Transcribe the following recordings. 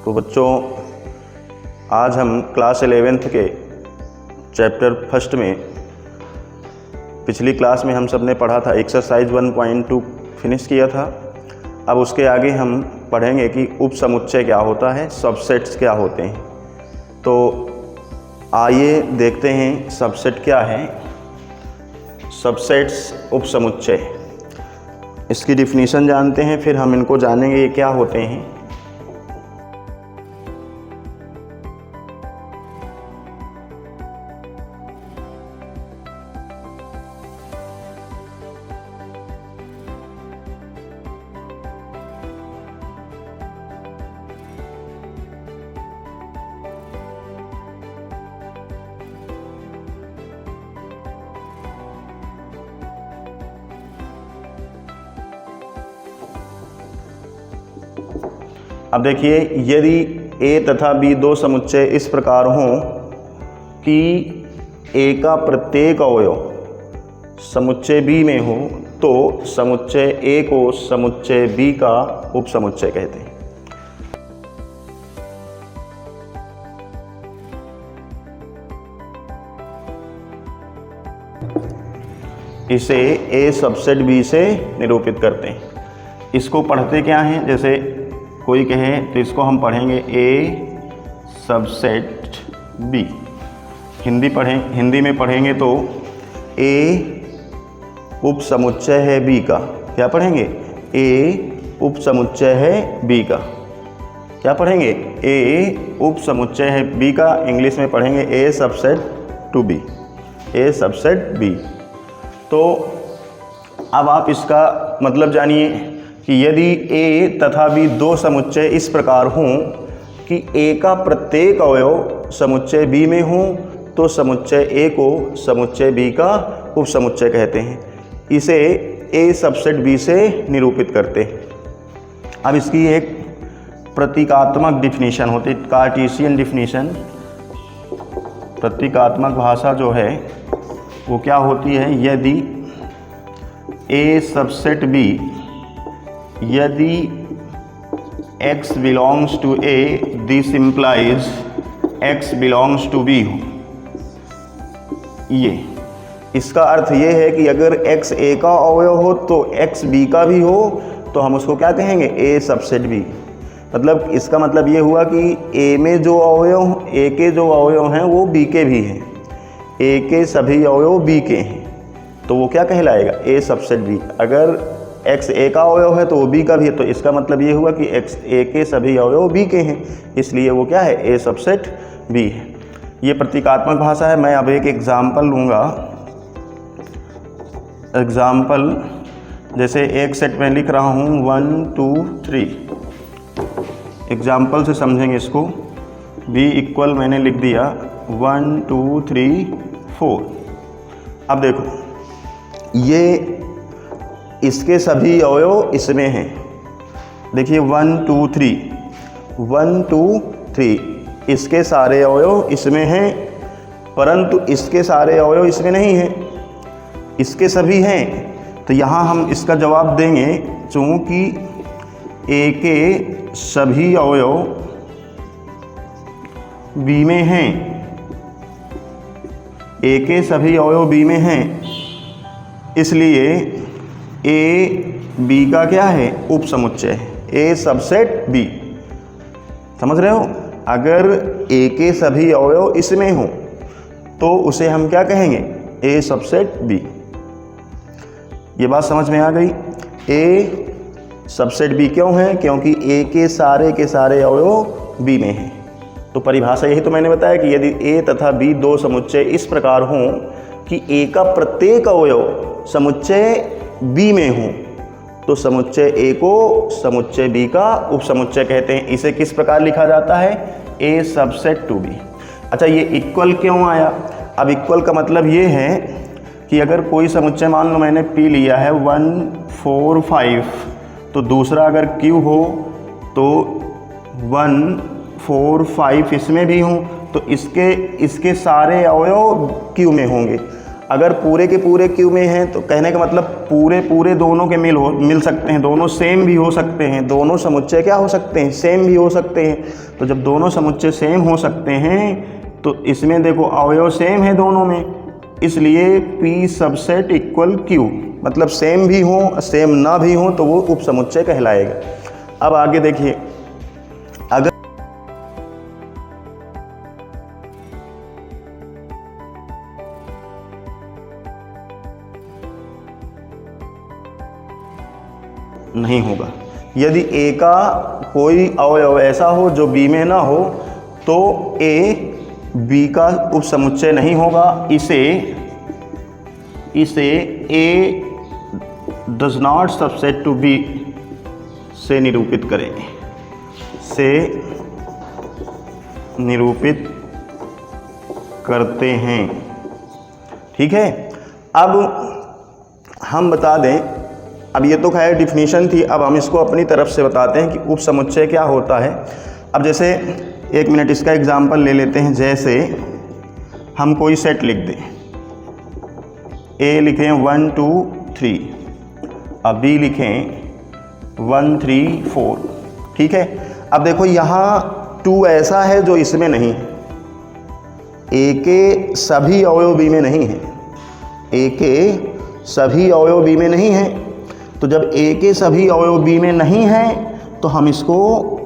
तो बच्चों, आज हम क्लास 11th के चैप्टर फर्स्ट में, पिछली क्लास में हम सब ने पढ़ा था एक्सरसाइज 1.2 फिनिश किया था। अब उसके आगे हम पढ़ेंगे कि उप समुच्चय क्या होता है, सबसेट्स क्या होते हैं। तो आइए देखते हैं सबसेट क्या है। सबसेट्स उप समुच्चय, इसकी डिफिनीशन जानते हैं, फिर हम इनको जानेंगे ये क्या होते हैं। अब देखिए, यदि A तथा B दो समुच्चय इस प्रकार हों कि A का प्रत्येक अवयव समुच्चय B में हो, तो समुच्चय A को समुच्चय B का उपसमुच्चय कहते हैं। इसे A सबसेट B से निरूपित करते हैं। इसको पढ़ते क्या हैं, जैसे कोई कहे तो इसको हम पढ़ेंगे A सबसेट B। हिंदी में पढ़ेंगे तो A उप समुच्चय है B का। क्या पढ़ेंगे? A उप समुच्चय है B का। क्या पढ़ेंगे? A उप समुच्चय है B का। इंग्लिश में पढ़ेंगे A subset to B, A subset B। तो अब आप इसका मतलब जानिए कि यदि A तथा B दो समुच्चय इस प्रकार हों कि A का प्रत्येक अवयव समुच्चय B में हो, तो समुच्चय A को समुच्चय B का उपसमुच्चय कहते हैं। इसे A सबसेट B से निरूपित करते हैं। अब इसकी एक प्रतीकात्मक डिफिनीशन होती है, कार्टेशियन डिफिनीशन। प्रतीकात्मक भाषा जो है वो क्या होती है? यदि A सबसेट B, यदि x belongs to A, this implies x belongs to B हो। ये इसका अर्थ ये है कि अगर x A का अवयव हो तो x B का भी हो, तो हम उसको क्या कहेंगे? A subset B। मतलब इसका मतलब ये हुआ कि A में जो अवयव, A के जो अवयव हैं वो B के भी हैं, A के सभी अवयव B के हैं, तो वो क्या कहलाएगा? A subset B। अगर x A का अवयव है तो वो B का भी है, तो इसका मतलब ये हुआ कि x A के सभी अवयव B के हैं, इसलिए वो क्या है? A सबसेट B है। ये प्रतीकात्मक भाषा है। मैं अब एक एग्जाम्पल लूँगा। एग्जाम्पल जैसे एक सेट में लिख रहा हूँ 1 2 3। एग्जाम्पल से समझेंगे इसको। B इक्वल मैंने लिख दिया 1 2 3 4। अब देखो, ये इसके सभी अवयव इसमें हैं। देखिए 1 2 3, 1 2 3, इसके सारे अवयव इसमें हैं, परंतु इसके सारे अवयव इसमें नहीं हैं, इसके सभी हैं। तो यहाँ हम इसका जवाब देंगे, चूँकि A के सभी अवयव B में हैं, A के सभी अवयव B में हैं, इसलिए A B का क्या है? उपसमुच्चय है, A सबसेट B। समझ रहे हो? अगर A के सभी अवयव इसमें हो तो उसे हम क्या कहेंगे? A subset B। ये बात समझ में आ गई? A सबसेट B क्यों है? क्योंकि A के सारे अवयव B में हैं। तो परिभाषा यही तो मैंने बताया कि यदि A तथा B दो समुच्चय इस प्रकार हों कि A का प्रत्येक अवयव समुच्चय B में हो, तो समुच्चय A को समुच्चय B का उपसमुच्चय कहते हैं। इसे किस प्रकार लिखा जाता है? A subset to B। अच्छा, ये इक्वल क्यों आया? अब इक्वल का मतलब ये है कि अगर कोई समुच्चय, मान लो मैंने P लिया है 1 4 5, तो दूसरा अगर Q हो तो 1 4 5 इसमें भी हों, तो इसके सारे अवयव Q में होंगे। अगर पूरे के पूरे क्यू में हैं तो कहने का मतलब पूरे पूरे दोनों के मिल सकते हैं, दोनों सेम भी हो सकते हैं, दोनों समुच्चय क्या हो सकते हैं, सेम भी हो सकते हैं। तो जब दोनों समुच्चय सेम हो सकते हैं तो इसमें देखो अवयव सेम है दोनों में, इसलिए P सबसेट इक्वल Q, मतलब सेम भी हो सेम ना भी हो तो वो उप समुच्चय कहलाएगा। अब आगे देखिए, अगर नहीं होगा, यदि A का कोई अवयव ऐसा हो जो B में ना हो तो A B का उप समुच्चय नहीं होगा। इसे A does not subset to B से निरूपित करेंगे, से निरूपित करते हैं। ठीक है, अब हम बता दें, अब ये तो खैर डिफिनीशन थी, अब हम इसको अपनी तरफ से बताते हैं कि उप समुच्चय क्या होता है। अब जैसे 1 मिनट इसका एग्जाम्पल ले लेते हैं। जैसे हम कोई सेट लिख दें, A लिखें 1 2 3, अब B लिखें 1 3 4। ठीक है, अब देखो यहाँ 2 ऐसा है जो इसमें नहीं है, A के सभी अवयव B में नहीं है, A के सभी अवयव B में नहीं है। तो जब A के सभी अवयव B में नहीं हैं तो हम इसको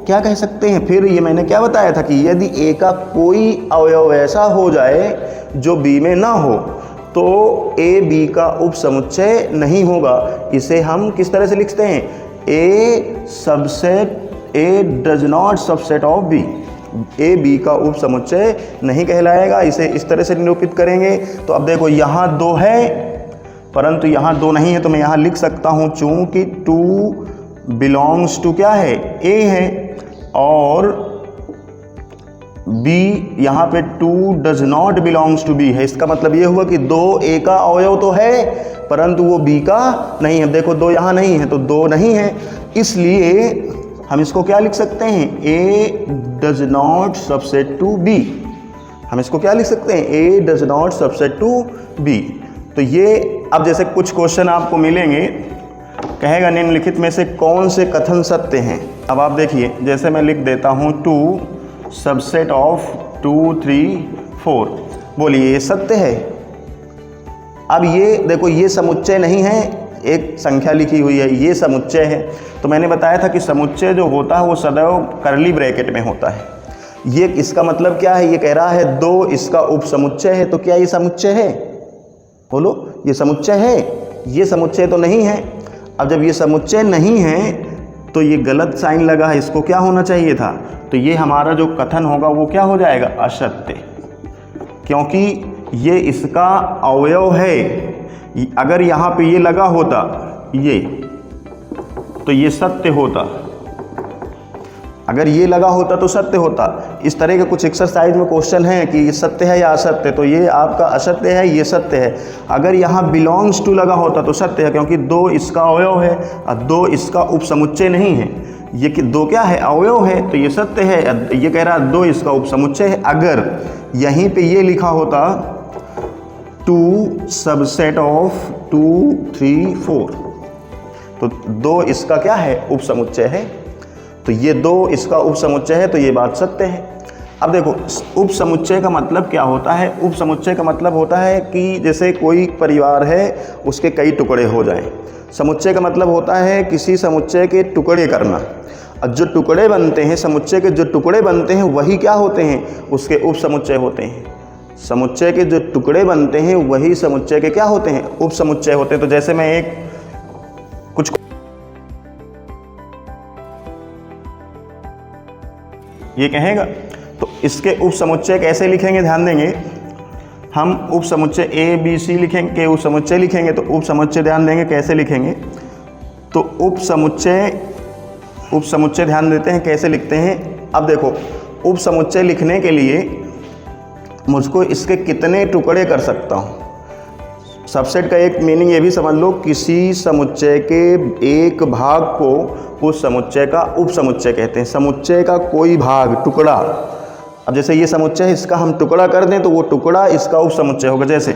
क्या कह सकते हैं, फिर ये मैंने क्या बताया था कि यदि A का कोई अवयव ऐसा हो जाए जो B में ना हो तो A B का उप समुच्चय नहीं होगा। इसे हम किस तरह से लिखते हैं, A subset A does not subset of B, A B का उप समुच्चय नहीं कहलाएगा। इसे इस तरह से निरूपित करेंगे। तो अब देखो यहाँ 2 है परंतु यहाँ 2 नहीं है, तो मैं यहाँ लिख सकता हूँ चूँकि 2 बिलोंग्स टू क्या है, A है, और B यहाँ पे 2 does not belongs to B है। इसका मतलब ये हुआ कि 2 A का अवयव तो है परंतु वो B का नहीं है। देखो 2 यहाँ नहीं है तो 2 नहीं है, इसलिए हम इसको क्या लिख सकते हैं, A does not subset to B। हम इसको क्या लिख सकते हैं, A does not subset to B। तो ये अब जैसे कुछ क्वेश्चन आपको मिलेंगे, कहेगा निम्नलिखित में से कौन से कथन सत्य हैं। अब आप देखिए, जैसे मैं लिख देता हूँ 2 सबसेट ऑफ 2 3 4, बोलिए ये सत्य है। अब ये देखो ये समुच्चय नहीं है, एक संख्या लिखी हुई है, ये समुच्चय है। तो मैंने बताया था कि समुच्चय जो होता है वो सदैव करली ब्रैकेट में होता है। ये इसका मतलब क्या है, ये कह रहा है 2 इसका उप समुच्चय है, तो क्या ये समुच्चय है, बोलो ये समुच्चय है, ये समुच्चय तो नहीं है। अब जब ये समुच्चय नहीं है तो ये गलत साइन लगा है, इसको क्या होना चाहिए था, तो ये हमारा जो कथन होगा वो क्या हो जाएगा, असत्य, क्योंकि ये इसका अवयव है। अगर यहाँ पे ये लगा होता ये, तो ये सत्य होता, अगर ये लगा होता तो सत्य होता। इस तरह के कुछ एक्सरसाइज में क्वेश्चन है कि ये सत्य है या असत्य, तो ये आपका असत्य है, ये सत्य है। अगर यहाँ बिलोंग्स टू लगा होता तो सत्य है, क्योंकि 2 इसका अवयव है और 2 इसका उप समुच्चय नहीं है। ये कि 2 क्या है, अवयव है, तो ये सत्य है। ये कह रहा है 2 इसका उप समुच्चय है। अगर यहीं पे ये लिखा होता 2 सबसेट ऑफ 2 3 4, तो 2 इसका क्या है, उप समुच्चय है। तो ये 2 इसका उप समुच्चय है, तो ये बात सत्य है। अब देखो उप समुच्चय का मतलब क्या होता है, उप समुच्चय का मतलब होता है कि जैसे कोई परिवार है उसके कई टुकड़े हो जाएं। समुच्चय का मतलब होता है किसी समुच्चय के टुकड़े करना, और जो टुकड़े बनते हैं, समुच्चय के जो टुकड़े बनते हैं वही क्या होते हैं, उसके उप समुच्चय होते हैं। समुच्चय के जो टुकड़े बनते हैं वही समुच्चय के क्या होते हैं, उप समुच्चय होते हैं। तो जैसे मैं एक कुछ ये कहेगा तो इसके उप समुच्चय कैसे लिखेंगे, ध्यान देंगे। हम उप समुच्चय A B C लिखेंगे, उप समुच्चय लिखेंगे, तो उप समुच्चय ध्यान देंगे कैसे लिखेंगे। तो उप समुच्चय ध्यान देते हैं कैसे लिखते हैं। अब देखो उप समुच्चय लिखने के लिए मुझको इसके कितने टुकड़े कर सकता हूँ। सबसेट का एक मीनिंग ये भी समझ लो, किसी समुच्चय के एक भाग को उस समुच्चय का उप समुच्चय कहते हैं। समुच्चय का कोई भाग, टुकड़ा, अब जैसे ये समुच्चय है, इसका हम टुकड़ा कर दें तो वो टुकड़ा इसका उप समुच्चय होगा। जैसे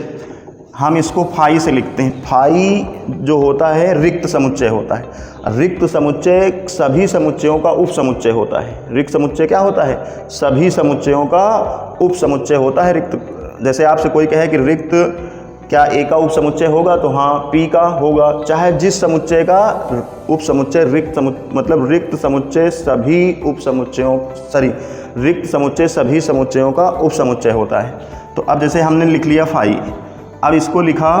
हम इसको फाई से लिखते हैं। फाई जो होता है रिक्त समुच्चय होता है। रिक्त समुच्चय सभी समुच्चयों का उप समुच्चय होता है। रिक्त समुच्चय क्या होता है? सभी समुच्चयों का उप समुच्चय होता है रिक्त। जैसे आपसे कोई कहे कि रिक्त क्या ए का उप समुच्चय होगा, तो हाँ पी का होगा। चाहे जिस समुच्चय का उप समुच्चय मतलब रिक्त समुच्चय सभी उप समुच्चयों रिक्त समुच्चय सभी समुच्चयों का उप समुच्चय होता है। तो अब जैसे हमने लिख लिया फाई, अब इसको लिखा,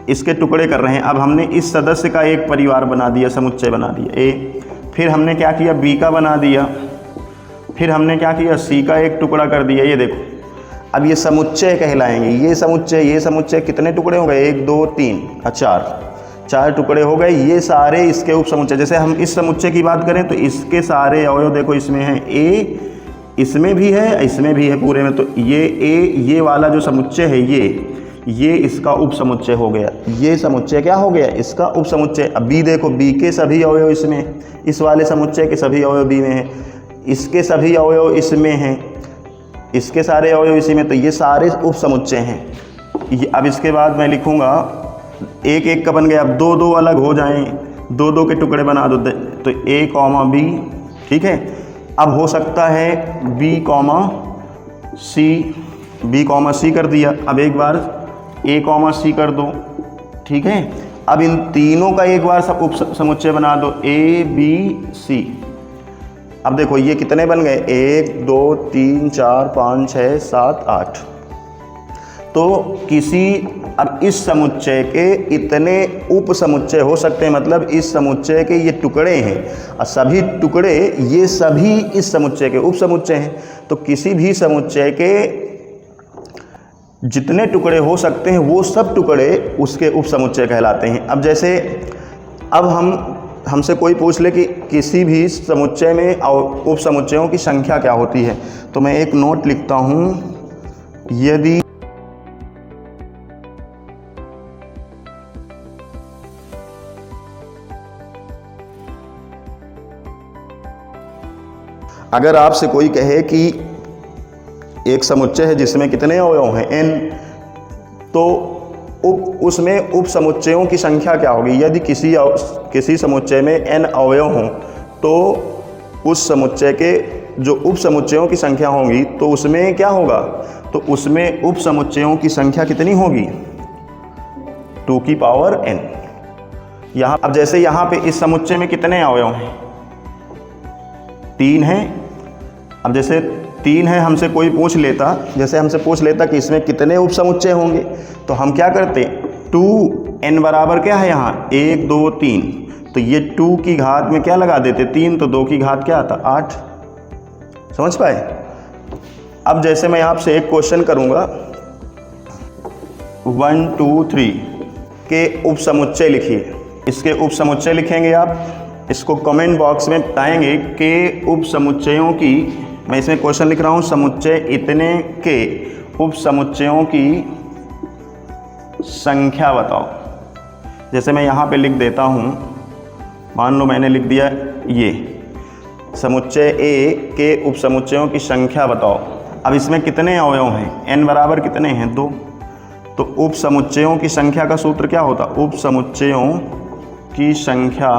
इसके टुकड़े कर रहे हैं। अब हमने इस सदस्य का एक परिवार बना दिया, समुच्चय बना दिया ए। फिर हमने क्या किया, बी का बना दिया। फिर हमने क्या किया, सी का एक टुकड़ा कर दिया। ये देखो, अब ये समुच्चय कहलाएंगे। ये समुच्चय कितने टुकड़े हो गए? 1 2 3 4 टुकड़े हो गए। ये सारे इसके उप समुच्चय। जैसे हम इस समुच्चय की बात करें तो इसके सारे अवयव देखो, इसमें है ए, इसमें भी है, इसमें भी है पूरे में। तो ये ए, ये वाला जो समुच्चय है ये इसका उप समुच्चय हो गया। ये समुच्चय क्या हो गया? इसका उप समुच्चय। अब बी देखो, बी के सभी अवयव इसमें, इस वाले समुच्चय के सभी अवयव बी में हैं, इसके सभी अवयव इसमें हैं, इसके सारे अवयव इसी में। तो ये सारे उप समुच्चय हैं। अब इसके बाद मैं लिखूँगा, एक एक का बन गया। अब 2 2 अलग हो जाएं, 2 2 के टुकड़े बना दो। तो ए कॉमा बी, ठीक है। अब हो सकता है बी कॉमा सी कर दिया। अब एक बार ए कॉमा सी कर दो, ठीक है। अब इन तीनों का एक बार सब उप समुच्चय बना दो, ए बी सी। अब देखो ये कितने बन गए? 1 2 3 4 5 6 7 8। तो अब इस समुच्चय के इतने उप समुच्चय हो सकते हैं, मतलब इस समुच्चय के ये टुकड़े हैं और सभी टुकड़े ये सभी इस समुच्चय के उप समुच्चय हैं। तो किसी भी समुच्चय के जितने टुकड़े हो सकते हैं वो सब टुकड़े उसके उप समुच्चय कहलाते हैं। अब जैसे अब हमसे कोई पूछ ले कि किसी भी समुच्चय में उप समुच्चयों की संख्या क्या होती है, तो मैं एक नोट लिखता हूँ। यदि अगर आपसे कोई कहे कि एक समुच्चय है जिसमें कितने अवयव हैं n, तो उसमें उप समुच्चयों की संख्या क्या होगी? यदि किसी समुच्चय में n अवयव हों तो उस समुच्चय के जो उप समुच्चयों की संख्या होगी तो उसमें क्या होगा? तो उसमें उप समुच्चयों की संख्या कितनी होगी? 2 की पावर n। यहाँ अब जैसे यहाँ पे इस समुच्चय में कितने अवयव हैं? 3 हैं। अब जैसे 3 है, हमसे कोई पूछ लेता, जैसे हमसे पूछ लेता कि इसमें कितने उप समुच्चय होंगे, तो हम क्या करते? 2n बराबर क्या है यहाँ? 1 2 3। तो ये 2 की घात में क्या लगा देते? 3। तो 2 की घात क्या आता? 8। समझ पाए? अब जैसे मैं आपसे एक क्वेश्चन करूँगा, 1 2 3 के उप समुच्चय लिखिए। इसके उप समुच्चय लिखेंगे आप, इसको कमेंट बॉक्स में बताएंगे कि उप समुच्चयों की, मैं इसमें क्वेश्चन लिख रहा हूँ, समुच्चय इतने के उप समुच्चयों की संख्या बताओ। जैसे मैं यहाँ पे लिख देता हूँ, मान लो मैंने लिख दिया ये समुच्चय ए के उप समुच्चयों की संख्या बताओ। अब इसमें कितने अवयव हैं? n बराबर कितने हैं? 2। तो उप समुच्चयों की संख्या का सूत्र क्या होता? उप समुच्चयों की संख्या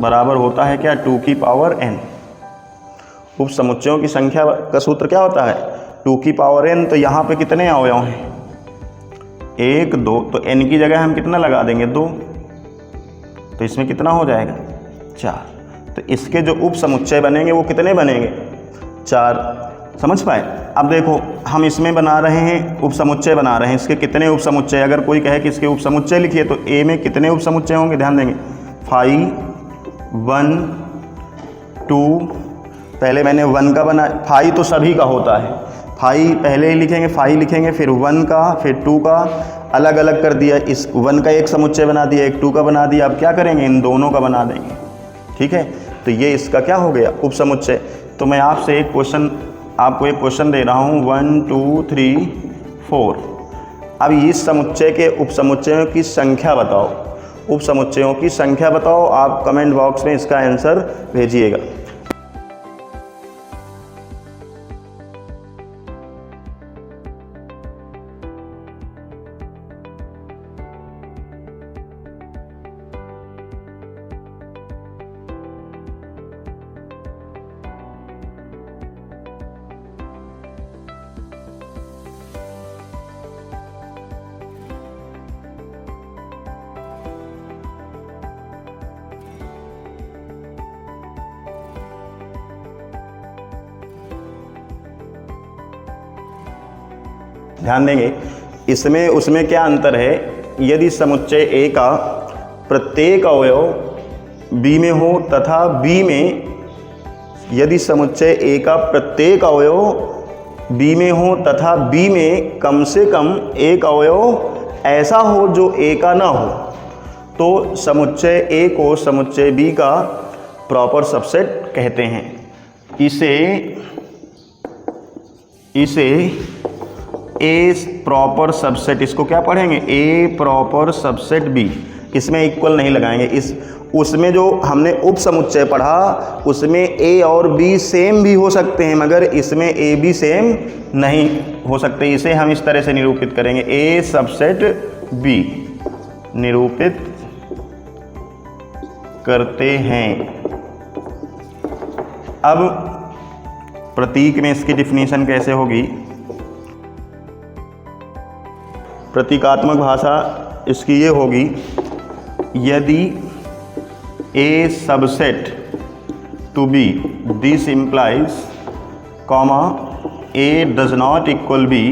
बराबर होता है क्या? 2 की पावर n। उप समुच्चयों की संख्या का सूत्र क्या होता है? 2 की पावर n। तो यहाँ पे कितने अवयव हैं? 1 2। तो n की जगह हम कितना लगा देंगे? 2। तो इसमें कितना हो जाएगा? 4। तो इसके जो उप समुच्चय बनेंगे वो कितने बनेंगे? 4। समझ पाए? अब देखो हम इसमें बना रहे हैं, उप समुच्चय बना रहे हैं। इसके कितने उप समुच्चय? अगर कोई कहे कि इसके उप समुच्चय लिखिए, तो a में कितने उप समुच्चय होंगे? ध्यान देंगे, 5 1 2। पहले मैंने 1 का बना, 5 तो सभी का होता है, 5 पहले ही लिखेंगे, 5 लिखेंगे, फिर 1 का, फिर 2 का, अलग अलग कर दिया। इस 1 का एक समुच्चय बना दिया, एक 2 का बना दिया। अब क्या करेंगे? इन दोनों का बना देंगे। ठीक है, तो ये इसका क्या हो गया? उप समुच्चय। तो मैं आपसे आपको एक क्वेश्चन दे रहा हूँ, 1 2 3 4। अब इस समुच्चय के उप समुच्चयों की संख्या बताओ। उप समुच्चयों की संख्या बताओ। आप कमेंट बॉक्स में इसका आंसर भेजिएगा। ध्यान देंगे इसमें उसमें क्या अंतर है। यदि समुच्चय ए का प्रत्येक अवयव बी में हो तथा बी में, यदि समुच्चय ए का प्रत्येक अवयव बी में हो तथा बी में कम से कम एक अवयव ऐसा हो जो ए का ना हो, तो समुच्चय ए को समुच्चय बी का प्रॉपर सबसेट कहते हैं। इसे ए प्रॉपर सबसेट, इसको क्या पढ़ेंगे, ए प्रॉपर सबसेट बी। इसमें इक्वल नहीं लगाएंगे, उसमें जो हमने उप समुच्चय पढ़ा उसमें ए और बी सेम भी हो सकते हैं, मगर इसमें ए बी सेम नहीं हो सकते। इसे हम इस तरह से निरूपित करेंगे, ए सबसेट बी निरूपित करते हैं। अब प्रतीक में इसकी डिफिनीशन कैसे होगी। प्रतीकात्मक भाषा इसकी ये होगी, यदि A subset to B this implies comma A does not equal B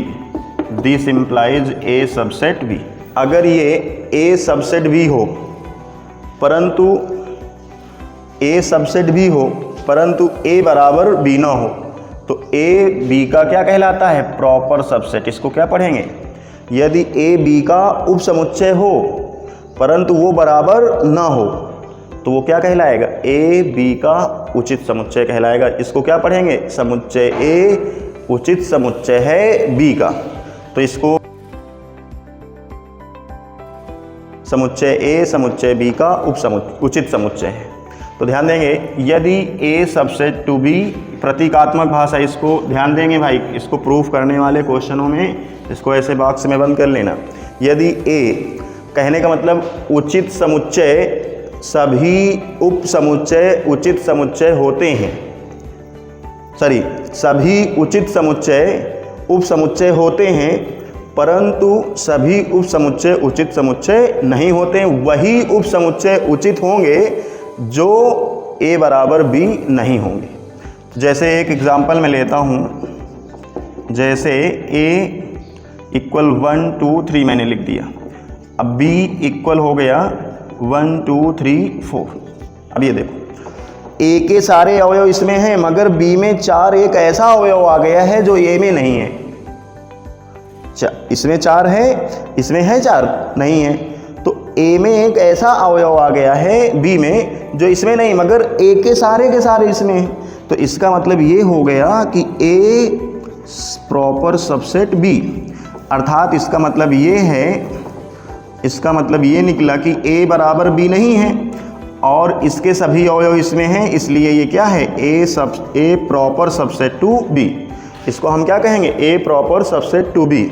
this implies A subset B. अगर ये ए सबसेट बी हो परंतु ए सबसेट बी हो परंतु ए बराबर बी ना हो, तो ए बी का क्या कहलाता है, प्रॉपर सबसेट। इसको क्या पढ़ेंगे, यदि ए बी का उप समुच्चय हो परंतु वो बराबर ना हो तो वो क्या कहलाएगा, ए बी का उचित समुच्चय कहलाएगा। इसको क्या पढ़ेंगे, समुच्चय ए उचित समुच्चय है बी का, तो इसको समुच्चय ए समुच्चय बी का उचित समुच्चय है। तो ध्यान देंगे, यदि ए सबसेट टू बी, प्रतीकात्मक भाषा इसको ध्यान देंगे भाई, इसको प्रूफ करने वाले क्वेश्चनों में इसको ऐसे बॉक्स में बंद कर लेना। यदि ए कहने का मतलब उचित समुच्चय, सभी उप समुच्चय उचित समुच्चय होते हैं, सभी उचित समुच्चय उप समुच्चय होते हैं परंतु सभी उप समुच्चय उचित समुच्चय नहीं होते हैं। वही उप समुच्चय उचित होंगे जो ए बराबर बी नहीं होंगे। जैसे एक एग्जांपल मैं लेता हूँ, जैसे ए इक्वल 1 2 3 मैंने लिख दिया, अब बी इक्वल हो गया 1 2 3 4। अब ये देखो ए के सारे अवयव इसमें हैं मगर बी में 4 एक ऐसा अवयव आ गया है जो ए में नहीं है। इसमें 4 है, इसमें है 4 नहीं है, तो ए में एक ऐसा अवयव आ गया है बी में जो इसमें नहीं, मगर ए के सारे इसमें है। तो इसका मतलब ये हो गया कि ए प्रॉपर सबसेट बी, अर्थात इसका मतलब ये है, इसका मतलब ये निकला कि ए बराबर बी नहीं है और इसके सभी अवयव इसमें हैं, इसलिए ये क्या है, ए प्रॉपर सबसेट टू बी। इसको हम क्या कहेंगे, ए प्रॉपर सबसेट टू बी।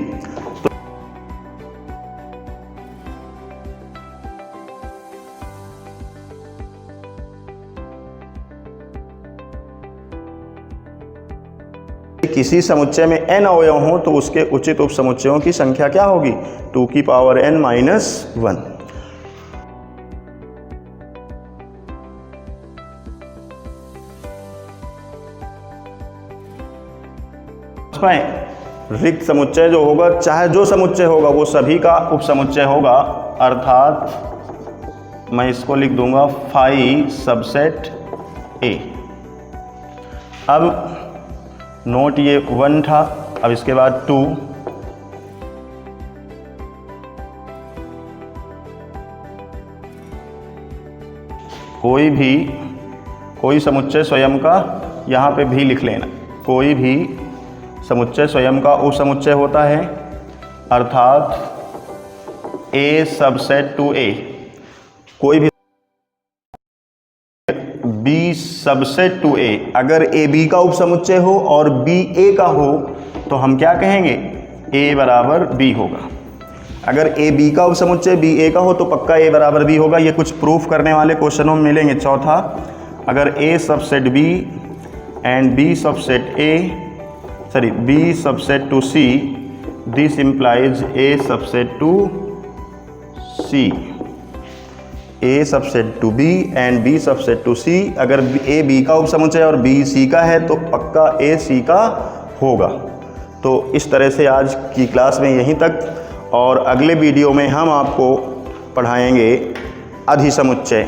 किसी समुच्चय में n अवयव हों तो उसके उचित उप समुच्चयों की संख्या क्या होगी, 2 की पावर n माइनस 1। रिक्त समुच्चय जो होगा, चाहे जो समुच्चय होगा वो सभी का उप समुच्चय होगा, अर्थात मैं इसको लिख दूंगा फाई सबसेट ए। अब नोट ये 1 था, अब इसके बाद 2, कोई समुच्चय स्वयं का, यहाँ पे भी लिख लेना, कोई भी समुच्चय स्वयं का उप समुच्चय होता है, अर्थात ए सबसेट टू ए। कोई भी बी सबसेट टू ए, अगर ए बी का उप समुच्चय हो और बी ए का हो तो हम क्या कहेंगे, ए बराबर बी होगा। अगर ए बी का उप समुच्चय बी ए का हो तो पक्का ए बराबर बी होगा। ये कुछ प्रूफ करने वाले क्वेश्चनों में मिलेंगे। चौथा, अगर A subset B and B subset B subset to C, this implies A subset to C. A subset to B and B subset to C, अगर ए बी का उप समुच्चय और बी सी का है तो पक्का ए सी का होगा। तो इस तरह से आज की क्लास में यहीं तक, और अगले वीडियो में हम आपको पढ़ाएंगे अधिसमुच्चय।